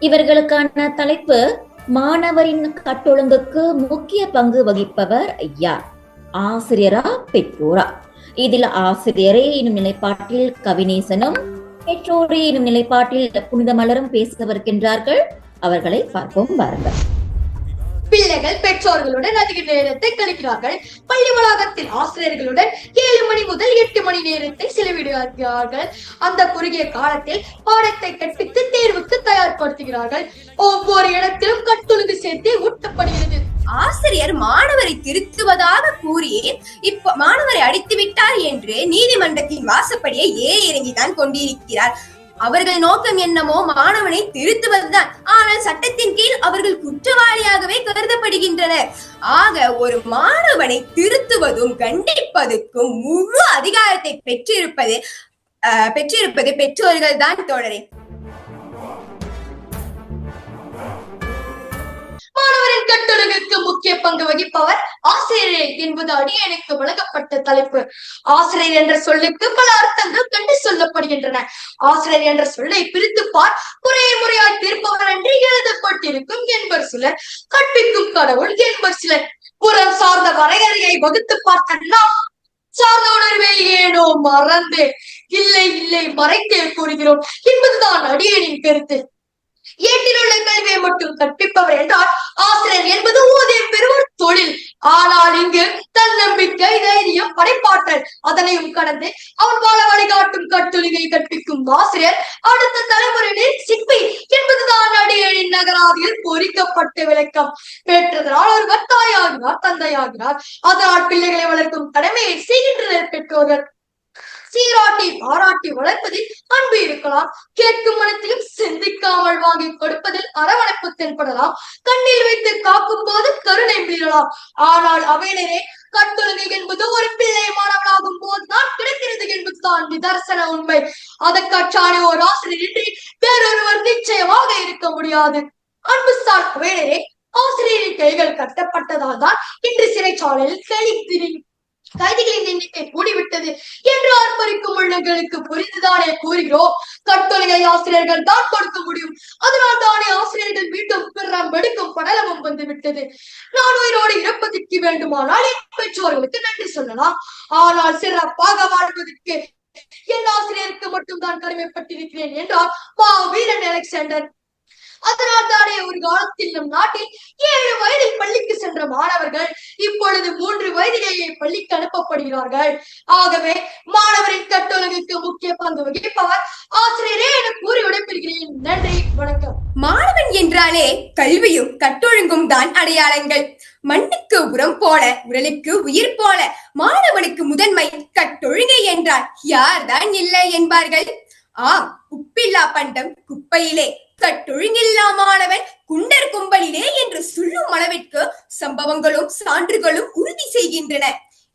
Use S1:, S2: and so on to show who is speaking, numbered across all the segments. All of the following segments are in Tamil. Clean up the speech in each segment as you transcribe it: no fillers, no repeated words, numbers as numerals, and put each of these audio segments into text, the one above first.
S1: இவர்களுக்கான தலைப்பு மாணவரின் கட்டொழுங்குக்கு முக்கிய பங்கு வகிப்பவர் யார்? ஆசிரியரா பெற்றோரா? இதில் ஆசிரியரே எனும் நிலைப்பாட்டில் கவிநேசனும் பெற்றோரே எனும் நிலைப்பாட்டில் புனித மலரும் பேசவிருக்கின்றார்கள். அவர்களை பார்ப்போம் வாருங்கள்.
S2: பிள்ளைகள் பெற்றோர்களுடன் அதிக நேரத்தை கழிக்கிறார்கள். பள்ளி வளாகத்தில் ஆசிரியர்களுடன் 7 மணி முதல் 8 மணி நேரத்தை செலவிடுகிறார்கள். அந்த குறுகிய காலத்தில் பாடத்தை கற்பித்து தேர்வுக்கு தயார்படுத்துகிறார்கள். ஒவ்வொரு இடத்திலும் கட்டொழுங்கு சேர்த்து ஊட்டப்படுகிறது.
S3: ஆசிரியர் மாணவரை திருத்துவதாக கூறி இப்ப மாணவரை அடித்து விட்டார் என்று நீதிமன்றத்தின் வாசப்படியை ஏறி இறங்கிதான் கொண்டிருக்கிறார். அவர்கள் நோக்கம் என்னமோ மாணவனை திருத்துவதுதான். ஆனால் சட்டத்தின் கீழ் அவர்கள் குற்றவாளியாகவே கருதப்படுகின்றனர். ஆக ஒரு மாணவனை திருத்துவதும் கண்டிப்பதற்கும் முழு அதிகாரத்தை பெற்றிருப்பது பெற்றோர்கள் தான் தோழரே.
S2: மாணவரின் கட்டொழுங்குக்கு முக்கிய பங்கு வகிப்பவர் ஆசிரியரே என்பது அடியனுக்கு வழங்கப்பட்ட தலைப்பு. ஆசிரியர் என்ற சொல்லுக்கு பல அர்த்தங்கள் கண்டு சொல்லப்படுகின்றன. ஆசிரியர் என்ற சொல்லை பிரித்து பார், முறையாய் தீர்ப்பவர் என்று எழுதப்பட்டிருக்கும் என்பர் சிலர், கற்பிக்கும் கடவுள் என்பர் சிலர். புறம் சார்ந்த வரையறையை வகுத்து பார்த்த நாம் சார்ந்த உணர்வை ஏனோ மறந்து இல்லை மறைத்தே கூறுகிறோம் என்பதுதான் அடியனின் கருத்து. ஏட்டில் உள்ள கல்வியை மட்டும் கற்பிப்பவர் என்றால் ஆசிரியர் என்பது ஊதிய பெறுவோர் தொழில். ஆனால் இங்கு தன்னம்பிக்கை, தைரியம், படைப்பாற்றல் அதனையும் கடந்து அவன் வாழ வழிகாட்டும் கட்டொழுங்கை கற்பிக்கும் ஆசிரியர் அடுத்த தலைமுறையின் சிற்பி என்பதுதான் அடியேனின் நகராதியில் பொறிக்கப்பட்ட விளக்கம். பெற்றதனால் ஒருவர் தாயாகிறார், தந்தையாகிறார். அதனால் பிள்ளைகளை வளர்க்கும் கடமையை செய்கின்றனர் பெற்றோர்கள். சீராட்டி பாராட்டி வளர்ப்பதில் அன்பு இருக்கலாம். கேட்கும் மனத்திலும் சிந்திக்காமல் வாங்கி கொடுப்பதில் அரவணைப்பு தென்படலாம். கண்ணீர் வைத்து காக்கும் போது கருணை மீறலாம். ஆனால் அவையினரே கட்டொழுங்கை என்பது ஒரு பிள்ளை மாணவனாகும் போதுதான் கிடைக்கிறது என்பதுதான் நிதர்சன உண்மை. அதற்கான ஒரு ஆசிரியர் இன்றி வேறொருவர் நிச்சயமாக இருக்க முடியாது. அன்பு சார் அவையினரே, ஆசிரியரின் கைகள் கட்டப்பட்டதால் தான் இன்று சிறைச்சாலையில் கைதிகளின் எண்ணிக்கை கூடிவிட்டது என்று ஆர்ப்பரிக்கும் உள்ளங்களுக்கு புரிந்துதானே கூறுகிறோம். கட்டொழுங்கை ஆசிரியர்கள் தான் கொடுக்க முடியும். அதனால் தானே ஆசிரியர்கள் மீண்டும் பிறம்பெடுக்கும் படலமும் வந்துவிட்டது. நான் உயிரோடு இறப்பதற்கு வேண்டுமானால் என் பெற்றோர்களுக்கு நன்றி சொல்லலாம். ஆனால் சிறப்பாக வாழ்வதற்கு என் ஆசிரியருக்கு மட்டும் தான் கடமைப்பட்டிருக்கிறேன் என்றார் வீரன் அலெக்சாண்டர். அதனால் தானே ஒரு காலத்தில் நம் நாட்டில் 7 வயதில் பள்ளிக்கு சென்ற மாணவர்கள் இப்பொழுது 3 வயதிலேயே பள்ளிக்கு அனுப்பப்படுகிறார்கள். ஆகவே மாணவரின் கட்டொழுங்குக்கு முக்கிய பங்கு வகிப்பவர் ஆசிரியரே என கூறி விடைபெறுகிறேன். நன்றி, வணக்கம்.
S3: மாணவன் என்றாலே கல்வியும் கட்டொழுங்கும் தான் அடையாளங்கள். மண்ணுக்கு உரம் போல, உடலுக்கு உயிர் போல மாணவனுக்கு முதன்மை கட்டொழுங்கை என்றால் யார்தான் இல்லை என்பார்கள்? உப்பில்லா பண்டம் குப்பையிலே, கட்டொழுங்கில்லா மாணவன் குண்டர் கும்பலிலே என்று சொல்லும் அளவிற்கு சம்பவங்களும் சான்றுகளும் உறுதி செய்கின்றன.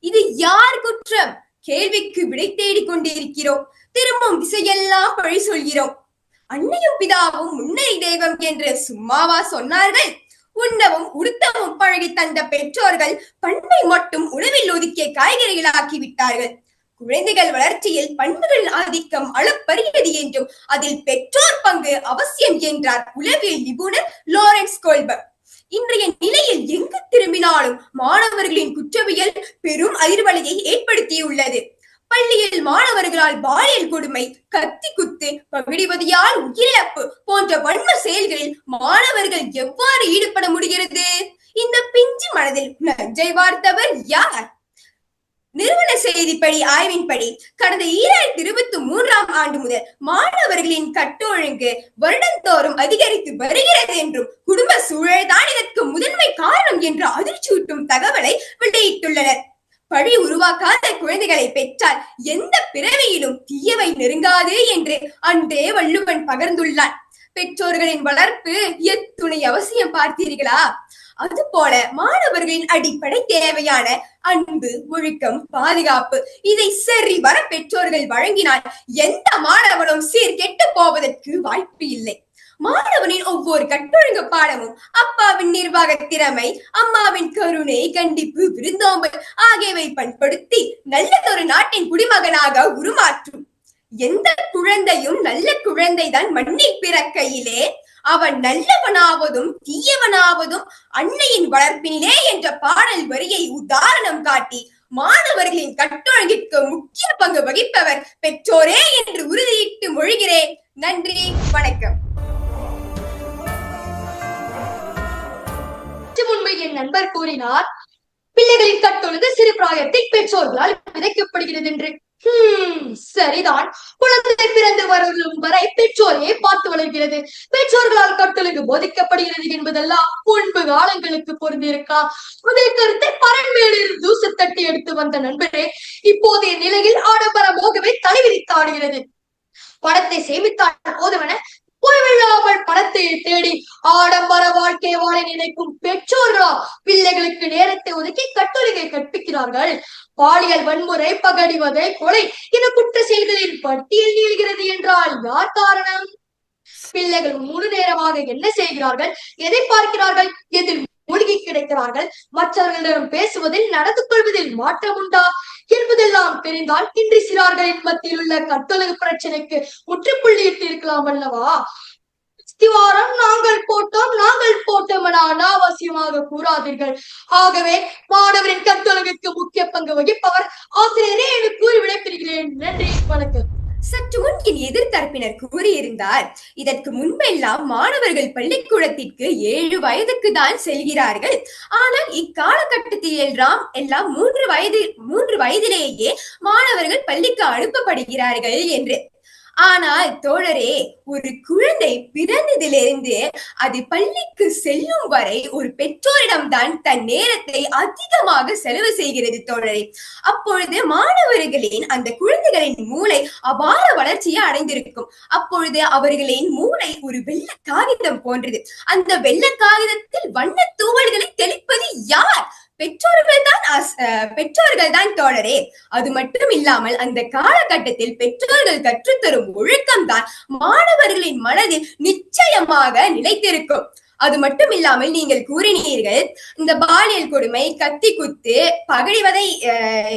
S3: இது யார் குற்றம்? கேள்விக்கு விடை தேடிக் கொண்டிருக்கிறோம். திரும்பும் திசையெல்லாம் பழி சொல்கிறோம். அன்னையும் பிதாவும் முன்னறி தெய்வம் என்று சும்மாவா சொன்னார்கள்? உண்ணவும் உடுத்தவும் பழகி தந்த பெற்றோர்கள் பண்பை மட்டும் உணவில் ஒதுக்கிய காய்கறிகளாக்கி விட்டார்கள். குழந்தைகள் வளர்ச்சியில் பண்புகள் ஆதிக்கம் அளப்பரியது என்றும் அதில் பெற்றோர் பங்கு அவசியம் என்றார் உளவியல் நிபுணர் லாரன்ஸ் கோல்பர்க். இன்றைய நிலையில் எங்கு திரும்பினாலும் மாணவர்களின் குற்றவியல் பெரும் அதிர்வலையை ஏற்படுத்தியுள்ளது. பள்ளியில் மாணவர்களால் பாலியல் கொடுமை, கத்தி குத்து, பகிடிவதியால் உயிரிழப்பு போன்ற வன்ம செயல்களில் மாணவர்கள் எவ்வாறு ஈடுபட முடிகிறது? இந்த பிஞ்சு மனதில் நஞ்சை வார்த்தவர் யார்? நிறுவன செய்திப்படி ஆய்வின்படி கடந்த 2023ஆம் ஆண்டு முதல் மாணவர்களின் கட்டொழுங்கு வருடந்தோறும் அதிகரித்து வருகிறது என்றும் குடும்ப சூழல் தான் இதற்கு முதன்மை காரணம் என்ற அதிர்ச்சியூட்டும் தகவலை வெளியிட்டுள்ளனர். பழி உருவாக்காத குழந்தைகளை பெற்றால் எந்த பிறவியிலும் தீயவை நெருங்காது என்று அன்றே வள்ளுவன் பகர்ந்துள்ளான். பெற்றோர்களின் வளர்ப்பு எத்துணை அவசியம் பார்த்தீர்களா? அதுபோல மாணவர்களின் அடிப்படை தேவையான அன்பு, ஒழுக்கம், பாதுகாப்பு இதை சரிவர பெற்றோர்கள் வழங்கினால் எந்த மாணவனும் சீர்கெட்டு போவதற்கு வாய்ப்பு இல்லை. மாணவனின் ஒவ்வொரு கட்டொழுங்கு பாடமும் அப்பாவின் நிர்வாக திறமை, அம்மாவின் கருணை, கண்டிப்பு, விருந்தோம்பல் ஆகியவை பண்படுத்தி நல்லதொரு நாட்டின் குடிமகனாக உருமாற்றும். எந்த குழந்தையும் நல்ல குழந்தைதான் மண்ணில் பிறக்கையிலே அவன் நல்லவனாவதும் தீயவனாவதும் அன்னையின் வளர்ப்பினிலே என்ற பாடல் வரியை உதாரணம் காட்டி மாணவர்களின் கட்டொழுங்கிற்கு முக்கிய பங்கு வகிப்பவர் பெற்றோரே என்று உறுதியிட்டு மொழிகிறேன். நன்றி, வணக்கம்.
S2: முன்பு என் நண்பர் கூறினார், பிள்ளைகளின் கட்டொழுங்கு சிறு பிராயத்தில் பெற்றோர்களால் விதைக்கப்படுகிறது என்று. சரிதான். குழந்தை பிறந்து வரும் வரை பெற்றோரையே பார்த்து வளர்கிறது. பெற்றோர்களால் கட்டொழுங்கு போதிக்கப்படுகிறது என்பதெல்லாம் முன்பு காலங்களுக்கு பொருந்திருக்கலாம். முதல் கருத்தை பரண்மேலில் தூசு தட்டி எடுத்து வந்த நண்பரே, இப்போதைய நிலையில் ஆடம்பரமாகவே தலைவிரித்தாடுகிறது. பணத்தை சேமித்தால் போதுமென ஓய்வில்லாமல் பணத்தை தேடி ஆடம்பர வாழ்க்கை வாழ நினைக்கும் பெற்றோர்களா பிள்ளைகளுக்கு நேரத்தை ஒதுக்கி கட்டொழுங்கை கற்பிக்கிறார்கள். பாலியல் வன்முறை, பகடிவதை, கொலை என குற்ற செயல்களின் பட்டியல் நீள்கிறது என்றால் யார் காரணம்? பிள்ளைகள் முழு நேரமாக என்ன செய்கிறார்கள், எதை பார்க்கிறார்கள், எதில் மூழ்கி கிடைக்கிறார்கள், மற்றவர்களிடம் பேசுவதில் நடந்து கொள்வதில் மாற்றம் உண்டா என்பதெல்லாம் தெரிந்தால் இன்றி சிறார்களின் மத்தியில் உள்ள கட்டொழுங்கு பிரச்சனைக்கு முற்றுப்புள்ளியிட்டு இருக்கலாம் அல்லவா? திவாரம் நாங்கள் போட்டோம் என அனாவசியமாக கூறாதீர்கள். ஆகவே மாணவரின் கட்டொழுங்குக்கு முக்கிய பங்கு வகிப்பவர் ஆசிரியரே என்று கூறி விடைபெறுகிறேன். நன்றி, வணக்கம்.
S3: சற்று முன் என் எதிர்த்தரப்பினர் கூறியிருந்தார், இதற்கு முன்பெல்லாம் மாணவர்கள் பள்ளிக்கூடத்திற்கு 7 வயதுக்கு தான் செல்கிறார்கள். ஆனால் இக்காலகட்டத்தில் எல்லாம் 3 வயதிலேயே மாணவர்கள் பள்ளிக்கு அனுப்பப்படுகிறார்கள் என்று. ஆனால் தோழரே, ஒரு குழந்தை பிறந்ததிலிருந்து அது பள்ளிக்கு செல்லும் வரை ஒரு பெற்றோரிடம்தான் தன் நேரத்தை அதிகமாக செலவு செய்கிறது தோழரே. அப்பொழுது மாணவர்களின் அந்த குழந்தைகளின் மூளை அபார வளர்ச்சியை அடைந்திருக்கும். அப்பொழுது அவர்களின் மூளை ஒரு வெள்ளை காகிதம் போன்றது. அந்த வெள்ளை காகிதத்தில் வண்ண தூவல்களை தெளிப்பது யார்? பெற்றோர்கள் தான் தோழரே. அது மட்டும் இல்லாமல் அந்த காலகட்டத்தில் பெற்றோர்கள் கற்றுத்தரும் ஒழுக்கம் தான் மாணவர்களின் மனதில் நிச்சயமாக நிலைத்திருக்கும். அது மட்டும் இல்லாமல் நீங்கள் கூறினீர்கள், இந்த பாலியல் கொடுமை, கத்தி குத்து,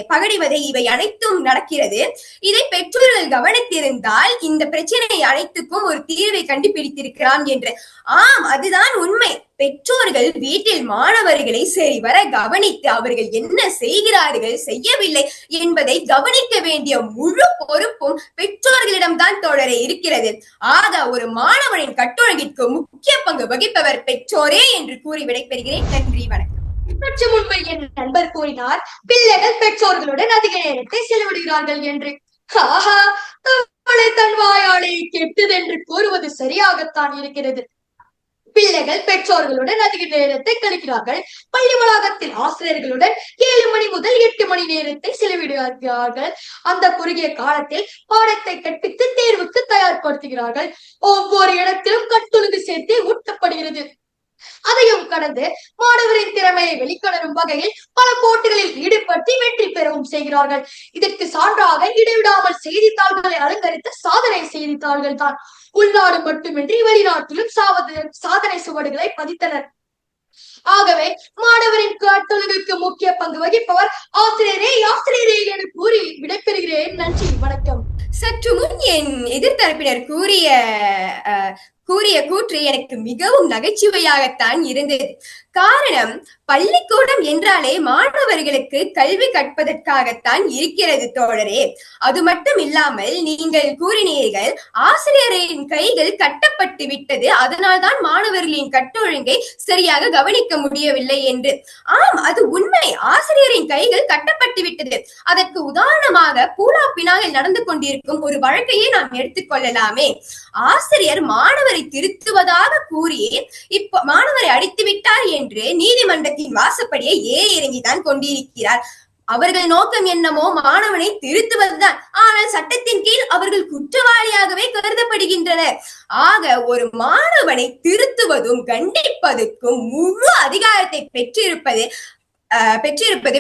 S3: பகடிவதை இவை அனைத்தும் நடக்கிறது. இதை பெற்றோர்கள் கவனித்திருந்தால் இந்த பிரச்சனை அனைத்துக்கும் ஒரு தீர்வை கண்டுபிடித்திருக்கலாம் என்று. ஆம், அதுதான் உண்மை. பெற்றோர்கள் வீட்டில் மாணவர்களை சரிவர கவனித்து அவர்கள் என்ன செய்கிறார்கள், செய்யவில்லை என்பதை கவனிக்க வேண்டிய முழு பொறுப்பும் பெற்றோர்களிடம்தான் தோழரே இருக்கிறது. ஆக ஒரு மாணவனின் கட்டொழுங்கிற்கு முக்கிய பங்கு வகிப்பவர் பெற்றோரே என்று கூறி விடைபெறுகிறேன். நன்றி, வணக்கம்.
S2: சற்று முன்பு என் நண்பர் கூறினார், பிள்ளைகள் பெற்றோர்களுடன் அதிக நேரத்தை செலவிடுகிறார்கள் என்று. தன் வாயாளை கெட்டது என்று கூறுவது சரியாகத்தான் இருக்கிறது. பிள்ளைகள் பெற்றோர்களுடன் அதிக நேரத்தை கழிக்கிறார்கள். பள்ளி வளாகத்தில் ஆசிரியர்களுடன் 7 மணி முதல் 8 மணி நேரத்தை செலவிடுகிறார்கள். அந்த குறுகிய காலத்தில் பாடத்தை கற்பித்து தேர்வுக்கு தயார்படுத்துகிறார்கள். ஒவ்வொரு இடத்திலும் கட்டொழுங்கு சேர்த்து ஊட்டப்படுகிறது. அதையும் கடந்து மாணவரின் திறமையை வெளிக்கொணரும் வகையில் பல போட்டிகளில் ஈடுபடுத்தி வெற்றி பெறவும் செய்கிறார்கள். இதற்கு சான்றாக இடைவிடாமல் செய்தித்தாள்களை அலங்கரித்த சாதனை செய்தித்தாள்கள் தான். உள்நாடு மட்டுமின்றி வெளிநாட்டிலும் சாதனை சுவடுகளை பதித்தனர். ஆகவே மாணவரின் கட்டொழுங்குக்கு முக்கிய பங்கு வகிப்பவர் ஆசிரியரே என கூறி விடைபெறுகிறேன். நன்றி, வணக்கம்.
S3: சற்று முன் என் எதிர்த்தரப்பினர் கூறிய கூற்று எனக்கு மிகவும் நகைச்சுவையாகத்தான் இருந்தது. காரணம், பள்ளிக்கூடம் என்றாலே மாணவர்களுக்கு கல்வி கற்பதற்காகத்தான் இருக்கிறது தோழரே. அது மட்டும் இல்லாமல் நீங்கள் கூறினீர்கள், ஆசிரியரின் கைகள் கட்டப்பட்டு விட்டது, அதனால்தான் மாணவர்களின் கட்டொழுங்கை சரியாக கவனிக்க முடியவில்லை என்று. ஆம், அது உண்மை. ஆசிரியரின் கைகள் கட்டப்பட்டு விட்டது. அதற்கு உதாரணமாக பூலாப்பினாக நடந்து கொண்டிருக்கும் ஒரு வழக்கையே நாம் எடுத்துக்கொள்ளலாமே. ஆசிரியர் மாணவரை திருத்துவதாக கூறி மாணவரை அடித்து விட்டார் என்று நீதிமன்றத்தின் வாசப்படியை ஏறி இறங்கிதான் கொண்டிருக்கிறார். அவர்கள் நோக்கம் என்னமோ மாணவனை திருத்துவதுதான். ஆனால் சட்டத்தின் கீழ் அவர்கள் குற்றவாளியாகவே கருதப்படுகின்றனர். ஆக ஒரு மாணவனை திருத்துவதும் கண்டிப்பதற்கும் முழு அதிகாரத்தை பெற்றிருப்பது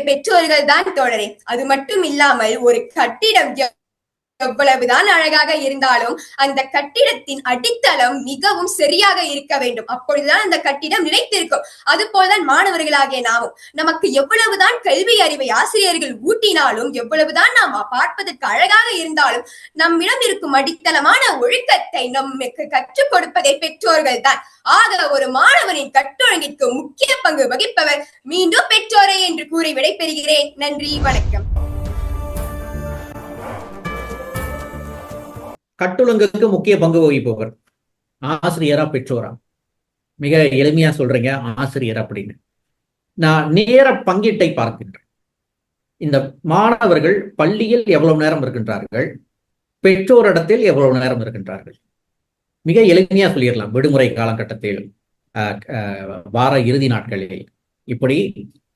S3: பெற்றோர்கள் தான் தோழரே. அது மட்டும் இல்லாமல் ஒரு கட்டிடம் எவ்வளவுதான் அழகாக இருந்தாலும் அந்த கட்டிடத்தின் அடித்தளம் மிகவும் சரியாக இருக்க வேண்டும். அப்பொழுதுதான் அந்த கட்டிடம் நிலைத்திருக்கும். அது போலதான் மாணவர்களாகிய நாமும் நமக்கு எவ்வளவுதான் கல்வி அறிவை ஆசிரியர்கள் ஊட்டினாலும், எவ்வளவுதான் நாம் பார்ப்பதற்கு அழகாக இருந்தாலும், நம்மிடம் இருக்கும் அடித்தளமான ஒழுக்கத்தை நமக்கு கற்றுக் கொடுப்பதை பெற்றோர்கள் தான். ஆக ஒரு மாணவனின் கட்டொழுங்கிற்கு முக்கிய பங்கு வகிப்பவர் மீண்டும் பெற்றோரே என்று கூறி விடைபெறுகிறேன். நன்றி, வணக்கம்.
S4: கட்டொழுங்குக்கு முக்கிய பங்கு வகிப்பவர் ஆசிரியரா பெற்றோரா? மிக எளிமையா சொல்றீங்க ஆசிரியர் அப்படின்னு. நான் நேர பங்கீட்டை பார்க்கின்றேன். இந்த மாணவர்கள் பள்ளியில் எவ்வளவு நேரம் இருக்கின்றார்கள், பெற்றோரிடத்தில் எவ்வளவு நேரம் இருக்கின்றார்கள்? மிக எளிமையா சொல்லிடலாம். விடுமுறை காலகட்டத்தில், வார இறுதி நாட்களில், இப்படி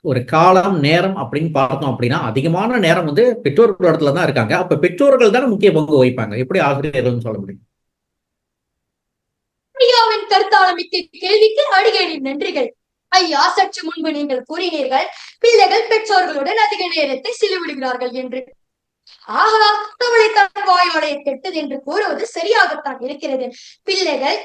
S4: ஒரு காலம் நேரம் அப்படின்னு பார்த்தோம் அப்படின்னா அதிகமான நேரம் பெற்றோர்கள் இடத்துல தான் இருக்காங்க. அப்ப பெற்றோர்கள் தானே முக்கிய பங்கு வகிப்பாங்க. எப்படி ஆசிரியர்கள் சொல்ல முடியும்?
S2: ஐயாவின் கருத்தாளமிக்க கேள்விக்கு அடிகளின் நன்றிகள். ஐயா, சற்று முன்பு நீங்கள் கூறினீர்கள் பிள்ளைகள் பெற்றோர்களுடன் அதிக நேரத்தை செலவிடுகிறார்கள் என்று. ஆஹா, தவளை தன் வாயோடைய கெட்டது என்று கூறுவது சரியாகத்தான் இருக்கிறது. பிள்ளைகள்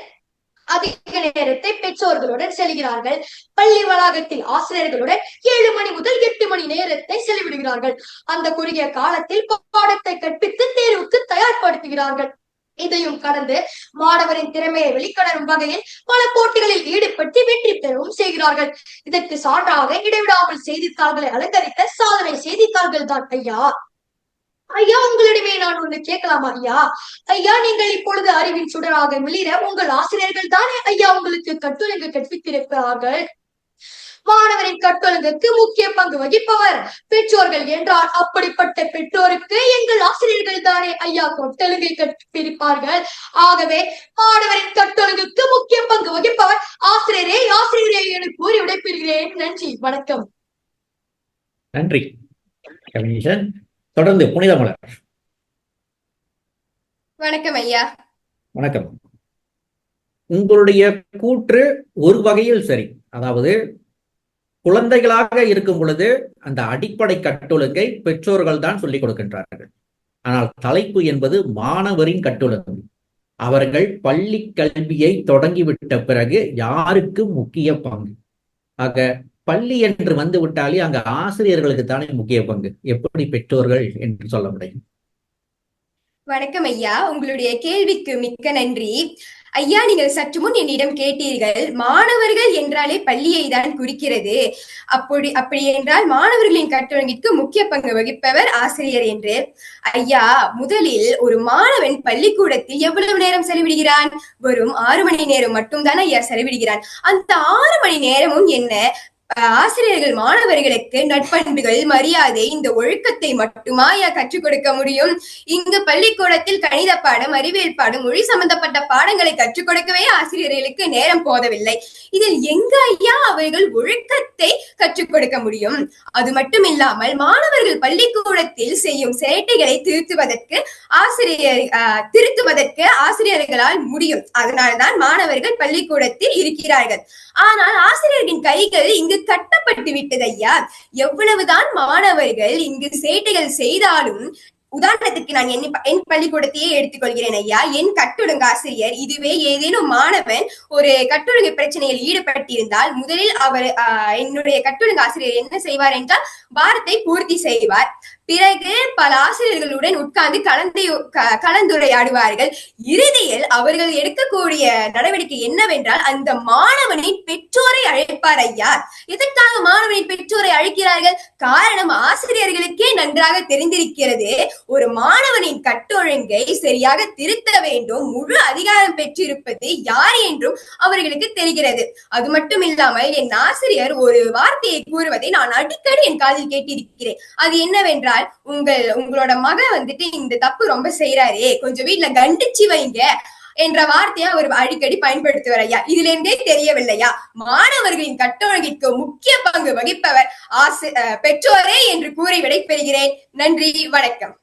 S2: அதிக நேரத்தை பெற்றோர்களுடன் செல்கிறார்கள். பள்ளி வளாகத்தில் ஆசிரியர்களுடன் 7 மணி முதல் 8 மணி நேரத்தை செலவிடுகிறார்கள். அந்த குறுகிய காலத்தில் பாடத்தை கற்பித்து தேர்வுக்கு தயார்படுத்துகிறார்கள். இதையும் கடந்து மாணவரின் திறமையை வெளிக்கொணரும் வகையில் பல போட்டிகளில் ஈடுபட்டு வெற்றி பெறவும் செய்கிறார்கள். இதற்கு சான்றாக இடைவிடாமல் செய்தித்தாள்களை அலங்கரித்த சாதனை செய்தித்தாள்கள் தான் ஐயா. ஐயா, உங்களிடமே நான் ஒன்று கேட்கலாமா ஐயா? ஐயா, நீங்கள் இப்பொழுது அறிவின் சுடராக மிளிர உங்கள் ஆசிரியர்கள் தானே ஐயா உங்களுக்கு கட்டொழுங்கு கற்பித்திருக்கிறார்கள். மாணவரின் கட்டொழுங்குக்கு முக்கிய பங்கு வகிப்பவர் பெற்றோர்கள் என்றால், அப்படிப்பட்ட பெற்றோருக்கு எங்கள் ஆசிரியர்கள் தானே ஐயா கட்டொழுங்கை கற்பிப்பார்கள். ஆகவே மாணவரின் கட்டொழுங்குக்கு முக்கிய பங்கு வகிப்பவர் ஆசிரியரே ஆசிரியரே என கூறி விடைபெறுகிறேன். நன்றி, வணக்கம்.
S4: நன்றி கவினேசன். தொடர்ந்து புனிதமலர்.
S3: வணக்கம் ஐயா.
S4: வணக்கம். உங்களுடைய கூற்று ஒரு வகையில் சரி. அதாவது குழந்தைகளாக இருக்கும் பொழுது அந்த அடிப்படை கட்டொழுங்கை பெற்றோர்கள் தான் சொல்லிக் கொடுக்கின்றார்கள். ஆனால் தலைப்பு என்பது மாணவரின் கட்டொழுங்கு. அவர்கள் பள்ளி கல்வியை தொடங்கிவிட்ட பிறகு யாருக்கு முக்கிய பங்கு? ஆக பள்ளி என்று வந்து விட்டாலே அங்க ஆசிரியர்களுக்கு தானே முக்கிய பங்கு. எப்படி பெற்றோர்கள் என்று சொல்ல முடியும்?
S3: வணக்கம் ஐயா, உங்களுடைய கேள்விக்கு மிக்க நன்றி. ஐயா, நீங்கள் சற்று முன் என்னிடம் கேட்டீர்கள் மாணவர்கள் என்றாலே பள்ளியை தான் குறிக்கிறது. அப்படி என்றால் மாணவர்களின் கட்டொழுங்கிற்கு முக்கிய பங்கு வகிப்பவர் ஆசிரியர் என்று. ஐயா, முதலில் ஒரு மாணவன் பள்ளிக்கூடத்தில் எவ்வளவு நேரம் செலவிடுகிறான்? வெறும் 6 மணி நேரம் மட்டும்தான் ஐயா செலவிடுகிறான். அந்த 6 மணி நேரமும் என்ன? ஆசிரியர்கள் மாணவர்களுக்கு நட்பண்புகள், மரியாதை, இந்த ஒழுக்கத்தை மட்டுமா கற்றுக் கொடுக்க முடியும்? இங்கு பள்ளிக்கூடத்தில் கணித பாடம், அறிவியல் பாடம், மொழி சம்பந்தப்பட்ட பாடங்களை கற்றுக் கொடுக்கவே ஆசிரியர்களுக்கு நேரம் போதவில்லை. இதில் எங்க ஐயா அவர்கள் ஒழுக்கத்தை கற்றுக் கொடுக்க முடியும்? அது மட்டும் இல்லாமல் மாணவர்கள் பள்ளிக்கூடத்தில் செய்யும் சேட்டைகளை திருத்துவதற்கு ஆசிரியர்களால் முடியும். அதனால்தான் மாணவர்கள் பள்ளிக்கூடத்தில் இருக்கிறார்கள். ஆனால் ஆசிரியர்களின் கைகள் இங்கு கட்டப்பட்டு விட்டது ஐயா. எவ்வளவுதான் மாணவர்கள் இங்கு சேட்டைகள் செய்தாலும், உதாரணத்துக்கு நான் என் பள்ளிக்கூடத்தையே எடுத்துக்கொள்கிறேன் ஐயா. என் கட்டொழுங்கு ஆசிரியர் இதுவே ஏதேனும் மாணவன் ஒரு கட்டொழுங்கு பிரச்சனையில் ஈடுபட்டிருந்தால் முதலில் என்னுடைய கட்டொழுங்கு ஆசிரியர் என்ன செய்வார் என்றால் பாரத்தை பூர்த்தி செய்வார். பிறகு பல ஆசிரியர்களுடன் உட்கார்ந்து கலந்துரையாடுவார்கள். இறுதியில் அவர்கள் எடுக்கக்கூடிய நடவடிக்கை என்னவென்றால் அந்த மாணவனின் பெற்றோரை அழைப்பார் ஐயா. எதற்காக மாணவனின் பெற்றோரை அழைக்கிறார்கள்? காரணம் ஆசிரியர்களுக்கே நன்றாக தெரிந்திருக்கிறது. ஒரு மாணவனின் கட்டொழுங்கை சரியாக திருத்த வேண்டும், முழு அதிகாரம் பெற்றிருப்பது யார் என்றும் அவர்களுக்கு தெரிகிறது. அது மட்டும் இல்லாமல் என் ஆசிரியர் ஒரு வார்த்தையை கூறுவதை நான் அடிக்கடி என் காதில் கேட்டிருக்கிறேன். அது என்னவென்றால், உங்களோட மகன் இந்த தப்பு ரொம்ப செய்யறாரே, கொஞ்சம் வீட்டுல கண்டிச்சு வைங்க என்ற வார்த்தையை அவர் அடிக்கடி பயன்படுத்துவார் ஐயா. இதுல இருந்தே தெரியவில்லையா மாணவர்களின் கட்டொழுங்கிற்கு முக்கிய பங்கு வகிப்பவர் பெற்றோரே என்று கூறி விடைபெறுகிறேன். நன்றி, வணக்கம்.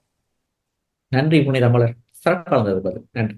S4: நன்றி புனிதமலர். சிறப்பாக இருந்தது. நன்றி.